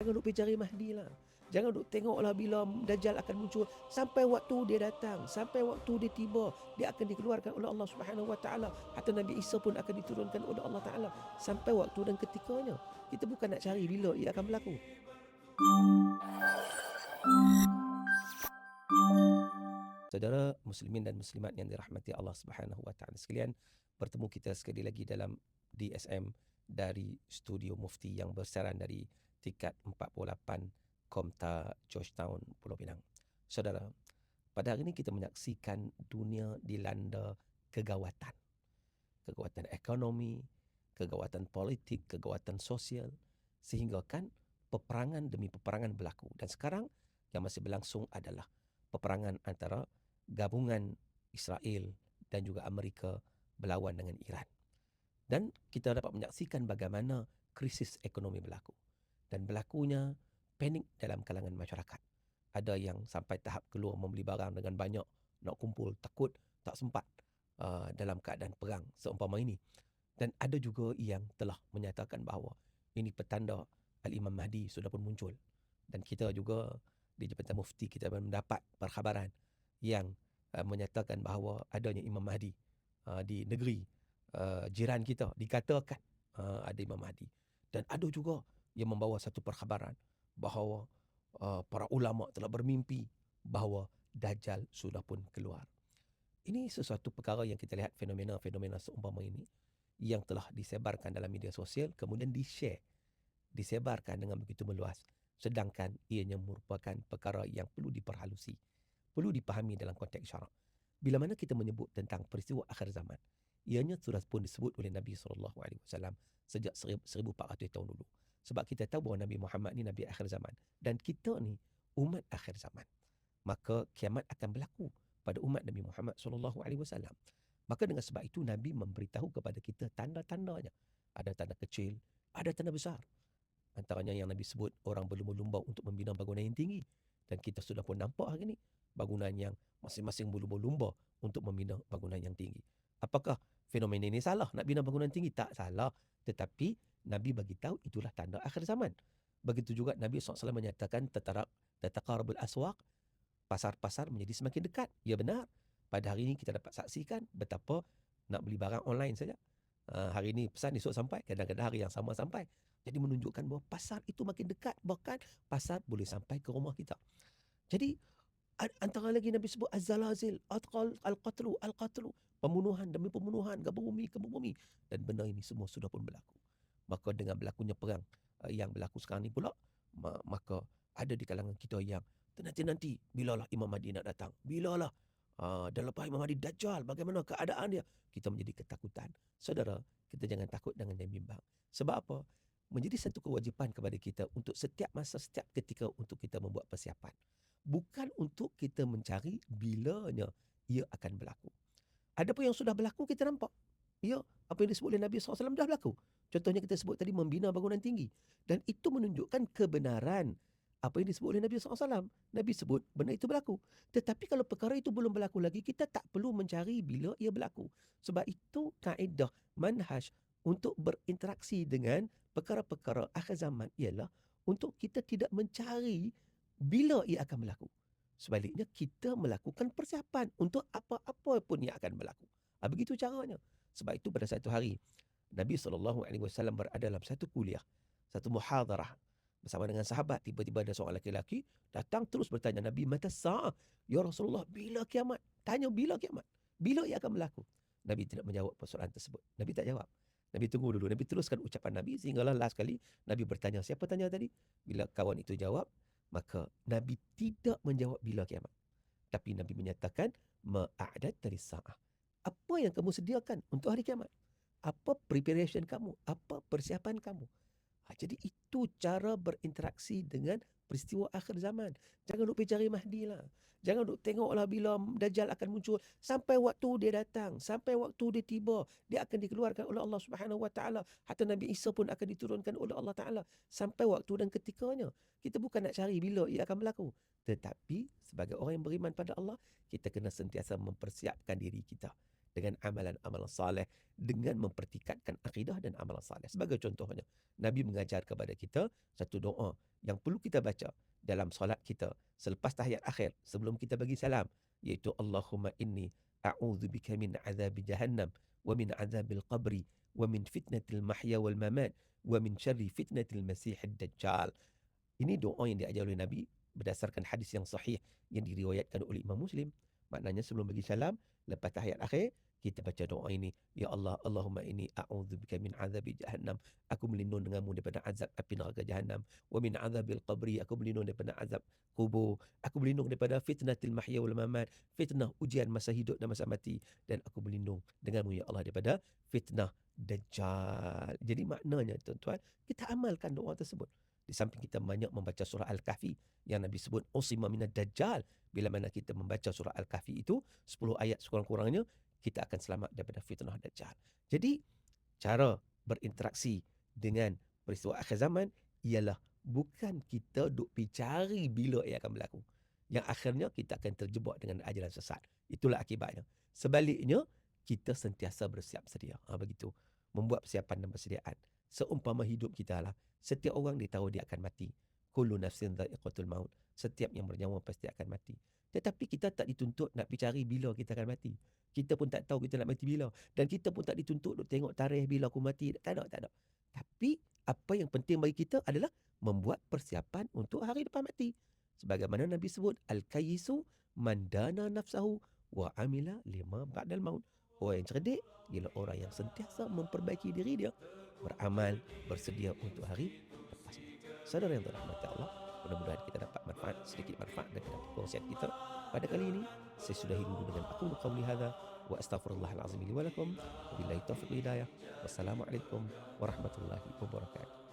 Jangan duk pergi cari Mahdi lah. Jangan duk tengoklah bila Dajjal akan muncul. Sampai waktu dia datang, sampai waktu dia tiba, dia akan dikeluarkan oleh Allah Subhanahu Wa Taala. Hatta Nabi Isa pun akan diturunkan oleh Allah Taala. Sampai waktu dan ketikanya. Kita bukan nak cari bila ia akan berlaku. Saudara muslimin dan muslimat yang dirahmati Allah Subhanahu Wa Taala sekalian, bertemu kita sekali lagi dalam DSM dari studio Mufti yang bersiaran dari tingkat 48 Komta Georgetown Pulau Pinang. Saudara, pada hari ini kita menyaksikan dunia dilanda kegawatan. Kegawatan ekonomi, kegawatan politik, kegawatan sosial, sehingga kan peperangan demi peperangan berlaku. Dan sekarang yang masih berlangsung adalah peperangan antara gabungan Israel dan juga Amerika berlawan dengan Iran. Dan kita dapat menyaksikan bagaimana krisis ekonomi berlaku. Dan berlakunya panik dalam kalangan masyarakat. Ada yang sampai tahap keluar membeli barang dengan banyak, nak kumpul, takut tak sempat dalam keadaan perang seumpama ini. Dan ada juga yang telah menyatakan bahawa ini petanda Al-Imam Mahdi sudah pun muncul. Dan kita juga di Jabatan Mufti kita mendapat perkhabaran yang menyatakan bahawa adanya Imam Mahdi di negeri jiran kita, dikatakan ada Imam Mahdi. Dan ada juga yang membawa satu perkhabaran bahawa para ulama telah bermimpi bahawa Dajjal sudah pun keluar. Ini sesuatu perkara yang kita lihat fenomena-fenomena seumpama ini yang telah disebarkan dalam media sosial, kemudian di-share, disebarkan dengan begitu meluas. Sedangkan ianya merupakan perkara yang perlu diperhalusi, perlu dipahami dalam konteks syarak. Bila mana kita menyebut tentang peristiwa akhir zaman, ianya sudah pun disebut oleh Nabi SAW sejak 1400 tahun dulu. Sebab kita tahu bahawa Nabi Muhammad ni Nabi akhir zaman. Dan kita ni umat akhir zaman. Maka kiamat akan berlaku pada umat Nabi Muhammad SAW. Maka dengan sebab itu Nabi memberitahu kepada kita tanda-tandanya. Ada tanda kecil, ada tanda besar. Antaranya yang Nabi sebut, orang berlumba-lumba untuk membina bangunan yang tinggi. Dan kita sudah pun nampak hari ini bangunan yang masing-masing berlumba-lumba untuk membina bangunan yang tinggi. Apakah fenomena ini salah nak bina bangunan tinggi? Tak salah. Tetapi Nabi bagi tahu itulah tanda akhir zaman. Begitu juga Nabi SAW menyatakan tataqarabul aswaq, pasar-pasar menjadi semakin dekat. Ya benar. Pada hari ini kita dapat saksikan betapa nak beli barang online saja. Hari ini pesan esok sampai, kadang-kadang hari yang sama sampai. Jadi menunjukkan bahawa pasar itu makin dekat. Bahkan pasar boleh sampai ke rumah kita. Jadi antara lagi Nabi sebut az-zalazil, al-qatlu, pembunuhan demi pembunuhan, gempa bumi. Dan benda ini semua sudah pun berlaku. Maka dengan berlakunya perang yang berlaku sekarang ni pula, maka ada di kalangan kita yang nanti bilalah Imam Mahdi nak datang, bilalah dan lepas Imam Mahdi Dajjal, bagaimana keadaan dia, kita menjadi ketakutan. Saudara, kita jangan takut dengan yang bimbang. Sebab apa? Menjadi satu kewajipan kepada kita untuk setiap masa, setiap ketika untuk kita membuat persiapan. Bukan untuk kita mencari bilanya ia akan berlaku. Adapun yang sudah berlaku kita nampak. Ya, apa yang disebut oleh Nabi SAW dah berlaku. Contohnya kita sebut tadi membina bangunan tinggi. Dan itu menunjukkan kebenaran apa yang disebut oleh Nabi SAW. Nabi sebut benda itu berlaku. Tetapi kalau perkara itu belum berlaku lagi, kita tak perlu mencari bila ia berlaku. Sebab itu kaedah manhaj untuk berinteraksi dengan perkara-perkara akhir zaman ialah untuk kita tidak mencari bila ia akan berlaku. Sebaliknya kita melakukan persiapan untuk apa-apa pun yang akan berlaku. Begitu caranya. Sebab itu pada satu hari Nabi SAW berada dalam satu kuliah, satu muhadarah bersama dengan sahabat. Tiba-tiba ada seorang lelaki datang terus bertanya Nabi, mata sa'ah? Ya Rasulullah, bila kiamat? Tanya bila kiamat? Bila ia akan berlaku? Nabi tidak menjawab persoalan tersebut. Nabi tak jawab. Nabi tunggu dulu. Nabi teruskan ucapan Nabi sehinggalah last kali Nabi bertanya, siapa tanya tadi? Bila kawan itu jawab, maka Nabi tidak menjawab bila kiamat. Tapi Nabi menyatakan, ma'adatta lis-sa'ah. Apa yang kamu sediakan untuk hari kiamat? Apa preparation kamu? Apa persiapan kamu? Jadi itu cara berinteraksi dengan peristiwa akhir zaman. Jangan duk pergi cari Mahdi lah. Jangan duk tengoklah bila Dajjal akan muncul. Sampai waktu dia datang, sampai waktu dia tiba, dia akan dikeluarkan oleh Allah Subhanahu Wa Taala. Hatta Nabi Isa pun akan diturunkan oleh Allah Taala. Sampai waktu dan ketikanya. Kita bukan nak cari bila ia akan berlaku. Tetapi sebagai orang yang beriman pada Allah, kita kena sentiasa mempersiapkan diri kita dengan amalan-amalan saleh, dengan mempertikatkan akidah dan amalan saleh. Sebagai contohnya, Nabi mengajar kepada kita satu doa yang perlu kita baca dalam solat kita selepas tahiyat akhir sebelum kita bagi salam, iaitu Allahumma inni a'udzubika min azabi jahannam wa min azabil qabri wa min fitnatil mahya wal mamat wa min syarri fitnatil masiihid dajjal. Ini doa yang diajar oleh Nabi berdasarkan hadis yang sahih yang diriwayatkan oleh Imam Muslim. Maknanya sebelum bagi salam, lepas tahiyat akhir, kita baca doa ini. Ya Allah, Allahumma inni a'udzubika min azabi jahannam. Aku berlindung denganmu daripada azab api neraka jahannam. Wa min azabil qabri. Aku berlindung daripada azab kubur. Aku berlindung daripada fitnatil mahya wal mamat. Fitnah ujian masa hidup dan masa mati. Dan aku berlindung denganmu ya Allah daripada fitnah Dajjal. Jadi maknanya tuan-tuan, kita amalkan doa tersebut. Di samping kita banyak membaca surah Al-Kahfi yang Nabi sebut usima minad dajjal. Bila mana kita membaca surah Al-Kahfi itu 10 ayat sekurang-kurangnya, kita akan selamat daripada fitnah dajjal. Jadi cara berinteraksi dengan peristiwa akhir zaman ialah bukan kita duk pergi cari bila ia akan berlaku. Yang akhirnya kita akan terjebak dengan ajaran sesat. Itulah akibatnya. Sebaliknya, kita sentiasa bersiap sedia. Begitu. Membuat persiapan dan persediaan. Seumpama hidup kita lah. Setiap orang dia tahu dia akan mati. Kullu nafsin dha'iqatul maut. Setiap yang bernyawa pasti akan mati. Tetapi kita tak dituntut nak pergi cari bila kita akan mati. Kita pun tak tahu kita nak mati bila. Dan kita pun tak dituntut nak tengok tarikh bila aku mati. Tak ada. Tapi apa yang penting bagi kita adalah membuat persiapan untuk hari depan mati. Sebagaimana Nabi sebut, Al-Kayyisu man dana nafsahu wa amila lima ba'dal maut. Orang yang cerdik ialah orang yang sentiasa memperbaiki diri dia, beramal, bersedia untuk hari lepas mati. Saudara yang dirahmati Allah, mudah-mudahan kita dapat sedikit manfaat daripada perkongsian kita pada kali ini. Saya sudahi dulu dengan aqulu qawli hadza wa astaghfirullahal azim li wa lakum. Wabillahi taufiq wal hidayah. Wassalamualaikum warahmatullahi wabarakatuh.